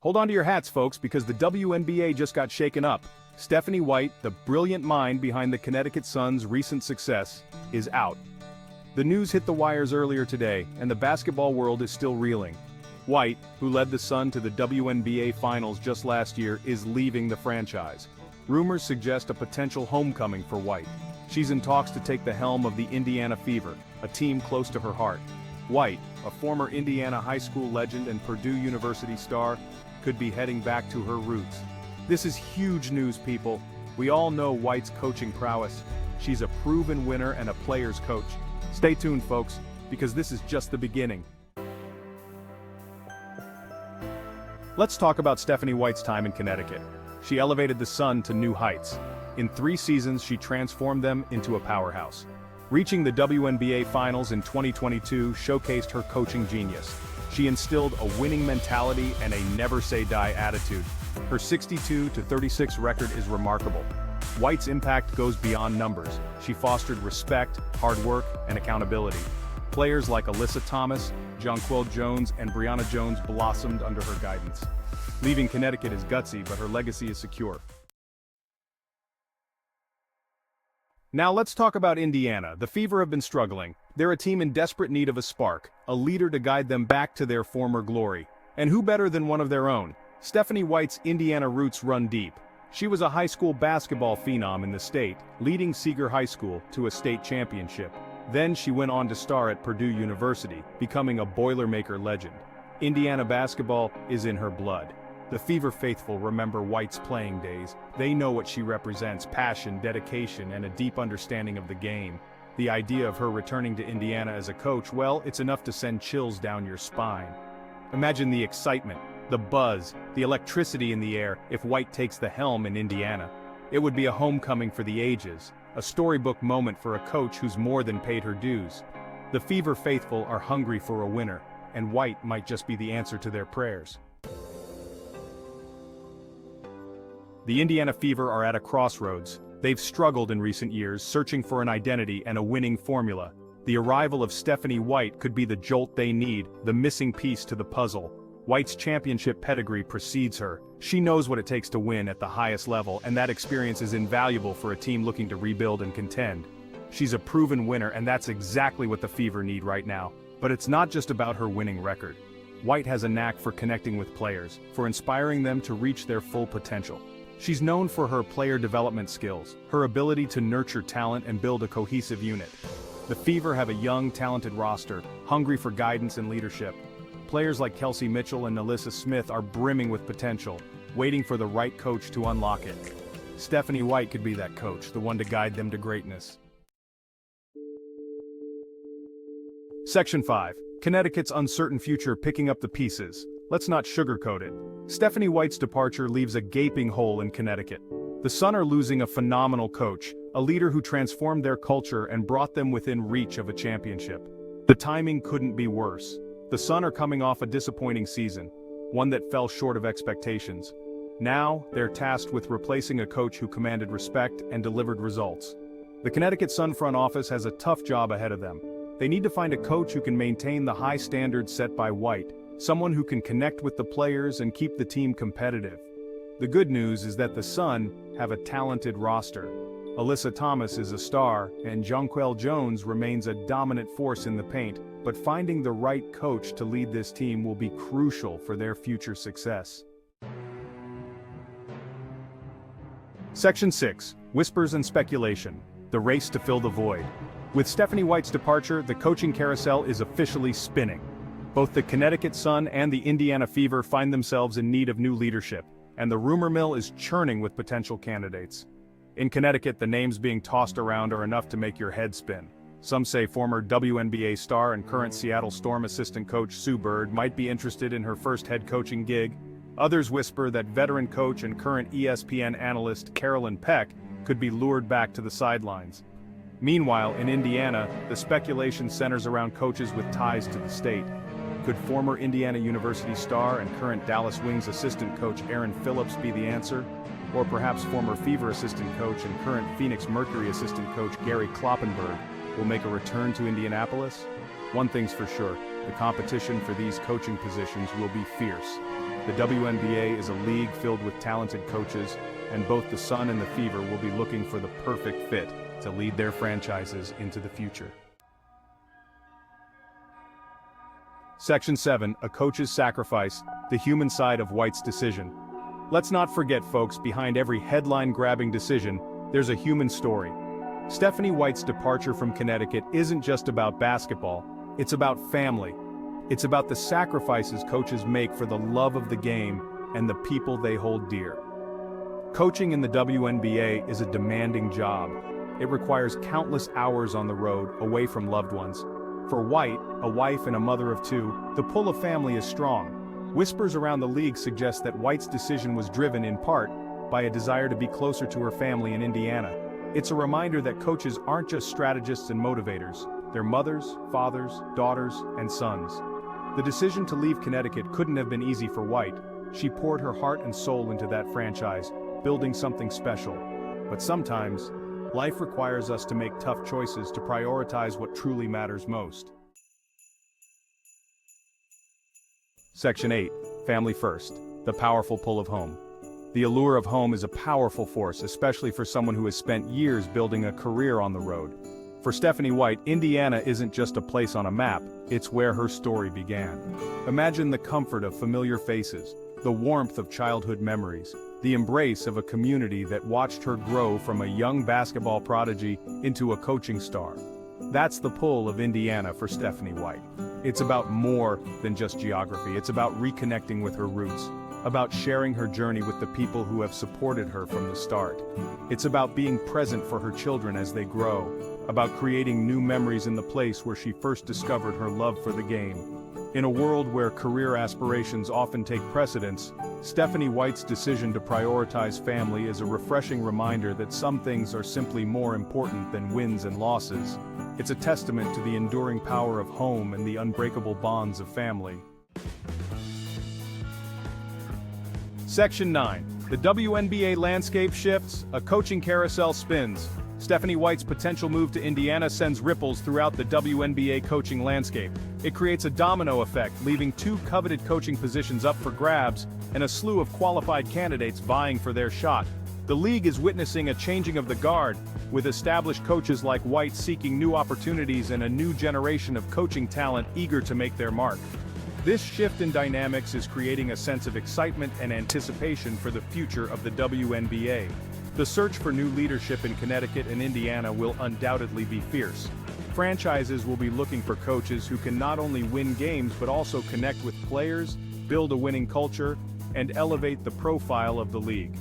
Hold on to your hats, folks, because the WNBA just got shaken up. Stephanie White, the brilliant mind behind the Connecticut Sun's recent success, is out. The news hit the wires earlier today, and the basketball world is still reeling. White, who led the Sun to the WNBA Finals just last year, is leaving the franchise. Rumors suggest a potential homecoming for White. She's in talks to take the helm of the Indiana Fever, a team close to her heart. White, a former Indiana high school legend and Purdue University star, could be heading back to her roots. This is huge news, people. We all know White's coaching prowess. She's a proven winner and a player's coach. Stay tuned, folks, because this is just the beginning. Let's talk about Stephanie White's time in Connecticut. She elevated the Sun to new heights. In 3 seasons, she transformed them into a powerhouse. Reaching the WNBA Finals in 2022 showcased her coaching genius. She instilled a winning mentality and a never-say-die attitude. Her 62-36 record is remarkable. White's impact goes beyond numbers. She fostered respect, hard work, and accountability. Players like Alyssa Thomas, Jonquel Jones, and Brianna Jones blossomed under her guidance. Leaving Connecticut is gutsy, but her legacy is secure. Now let's talk about Indiana. The Fever have been struggling. They're a team in desperate need of a spark, a leader to guide them back to their former glory. And who better than one of their own? Stephanie White's Indiana roots run deep. She was a high school basketball phenom in the state, leading Seeger High School to a state championship. Then she went on to star at Purdue University, becoming a Boilermaker legend. Indiana basketball is in her blood. The Fever faithful remember White's playing days. They know what she represents: passion, dedication, and a deep understanding of the game. The idea of her returning to Indiana as a coach, well, it's enough to send chills down your spine. Imagine the excitement, the buzz, the electricity in the air if White takes the helm in Indiana. It would be a homecoming for the ages, a storybook moment for a coach who's more than paid her dues. The Fever faithful are hungry for a winner, and White might just be the answer to their prayers. The Indiana Fever are at a crossroads. They've struggled in recent years, searching for an identity and a winning formula. The arrival of Stephanie White could be the jolt they need, the missing piece to the puzzle. White's championship pedigree precedes her. She knows what it takes to win at the highest level, and that experience is invaluable for a team looking to rebuild and contend. She's a proven winner, and that's exactly what the Fever need right now. But it's not just about her winning record. White has a knack for connecting with players, for inspiring them to reach their full potential. She's known for her player development skills, her ability to nurture talent and build a cohesive unit. The Fever have a young, talented roster, hungry for guidance and leadership. Players like Kelsey Mitchell and Alyssa Smith are brimming with potential, waiting for the right coach to unlock it. Stephanie White could be that coach, the one to guide them to greatness. Section 5. Connecticut's uncertain future picking up the pieces. Let's not sugarcoat it. Stephanie White's departure leaves a gaping hole in Connecticut. The Sun are losing a phenomenal coach, a leader who transformed their culture and brought them within reach of a championship. The timing couldn't be worse. The Sun are coming off a disappointing season, one that fell short of expectations. Now, they're tasked with replacing a coach who commanded respect and delivered results. The Connecticut Sun front office has a tough job ahead of them. They need to find a coach who can maintain the high standards set by White, someone who can connect with the players and keep the team competitive. The good news is that the Sun have a talented roster. Alyssa Thomas is a star, and Jonquel Jones remains a dominant force in the paint, but finding the right coach to lead this team will be crucial for their future success. Section 6. Whispers and speculation. The race to fill the void. With Stephanie White's departure, the coaching carousel is officially spinning. Both the Connecticut Sun and the Indiana Fever find themselves in need of new leadership, and the rumor mill is churning with potential candidates. In Connecticut, the names being tossed around are enough to make your head spin. Some say former WNBA star and current Seattle Storm assistant coach Sue Bird might be interested in her first head coaching gig. Others whisper that veteran coach and current ESPN analyst Carolyn Peck could be lured back to the sidelines. Meanwhile, in Indiana, the speculation centers around coaches with ties to the state. Could former Indiana University star and current Dallas Wings assistant coach Aaron Phillips be the answer? Or perhaps former Fever assistant coach and current Phoenix Mercury assistant coach Gary Kloppenberg will make a return to Indianapolis? One thing's for sure, the competition for these coaching positions will be fierce. The WNBA is a league filled with talented coaches, and both the Sun and the Fever will be looking for the perfect fit to lead their franchises into the future. Section 7, A Coach's Sacrifice, the human side of White's decision. Let's not forget, folks, behind every headline-grabbing decision, there's a human story. Stephanie White's departure from Connecticut isn't just about basketball, it's about family. It's about the sacrifices coaches make for the love of the game and the people they hold dear. Coaching in the WNBA is a demanding job. It requires countless hours on the road, away from loved ones. For White, a wife and a mother of two, the pull of family is strong. Whispers around the league suggest that White's decision was driven in part by a desire to be closer to her family in Indiana. It's a reminder that coaches aren't just strategists and motivators, they're mothers, fathers, daughters, and sons. The decision to leave Connecticut couldn't have been easy for White. She poured her heart and soul into that franchise, building something special. But sometimes, life requires us to make tough choices to prioritize what truly matters most. Section 8, Family First, the powerful pull of home. The allure of home is a powerful force, especially for someone who has spent years building a career on the road. For Stephanie White, Indiana isn't just a place on a map, it's where her story began. Imagine the comfort of familiar faces, the warmth of childhood memories, the embrace of a community that watched her grow from a young basketball prodigy into a coaching star. That's the pull of Indiana for Stephanie White. It's about more than just geography, it's about reconnecting with her roots, about sharing her journey with the people who have supported her from the start. It's about being present for her children as they grow, about creating new memories in the place where she first discovered her love for the game. In a world where career aspirations often take precedence, Stephanie White's decision to prioritize family is a refreshing reminder that some things are simply more important than wins and losses. It's a testament to the enduring power of home and the unbreakable bonds of family. Section 9. The WNBA landscape shifts, a coaching carousel spins. Stephanie White's potential move to Indiana sends ripples throughout the WNBA coaching landscape. It creates a domino effect, leaving two coveted coaching positions up for grabs and a slew of qualified candidates vying for their shot. The league is witnessing a changing of the guard, with established coaches like White seeking new opportunities and a new generation of coaching talent eager to make their mark. This shift in dynamics is creating a sense of excitement and anticipation for the future of the WNBA. The search for new leadership in Connecticut and Indiana will undoubtedly be fierce. Franchises will be looking for coaches who can not only win games but also connect with players, build a winning culture, and elevate the profile of the league.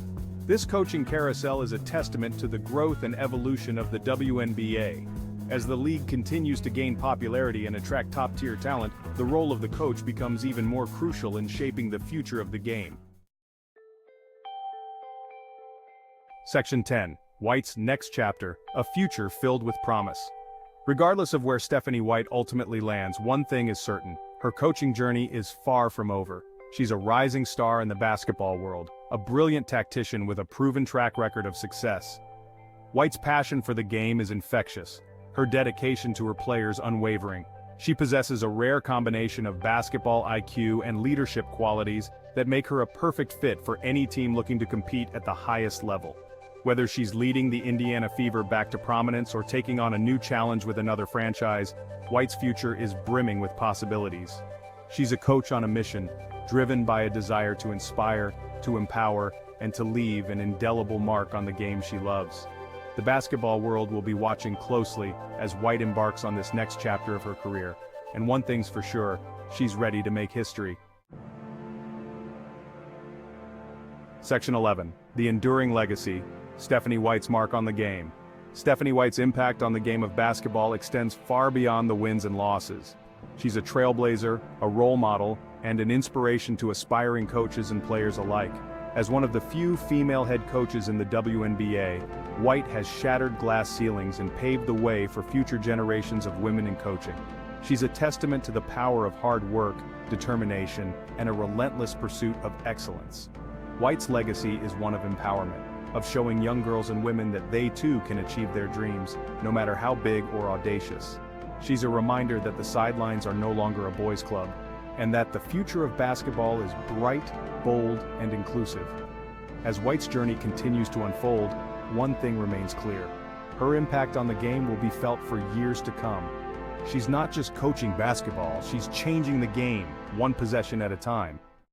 This coaching carousel is a testament to the growth and evolution of the WNBA. As the league continues to gain popularity and attract top-tier talent, the role of the coach becomes even more crucial in shaping the future of the game. Section 10. White's next chapter, a future filled with promise. Regardless of where Stephanie White ultimately lands, one thing is certain: her coaching journey is far from over. She's a rising star in the basketball world, a brilliant tactician with a proven track record of success. White's passion for the game is infectious, her dedication to her players unwavering. She possesses a rare combination of basketball IQ and leadership qualities that make her a perfect fit for any team looking to compete at the highest level. Whether she's leading the Indiana Fever back to prominence or taking on a new challenge with another franchise, White's future is brimming with possibilities. She's a coach on a mission, driven by a desire to inspire, to empower, and to leave an indelible mark on the game she loves. The basketball world will be watching closely as White embarks on this next chapter of her career, and one thing's for sure, she's ready to make history. Section 11. The enduring legacy, Stephanie White's mark on the game. Stephanie White's impact on the game of basketball extends far beyond the wins and losses. She's a trailblazer, a role model, and an inspiration to aspiring coaches and players alike. As one of the few female head coaches in the WNBA, White has shattered glass ceilings and paved the way for future generations of women in coaching. She's a testament to the power of hard work, determination, and a relentless pursuit of excellence. White's legacy is one of empowerment, of showing young girls and women that they too can achieve their dreams, no matter how big or audacious. She's a reminder that the sidelines are no longer a boys' club, and that the future of basketball is bright, bold, and inclusive. As White's journey continues to unfold, one thing remains clear. Her impact on the game will be felt for years to come. She's not just coaching basketball, she's changing the game, one possession at a time.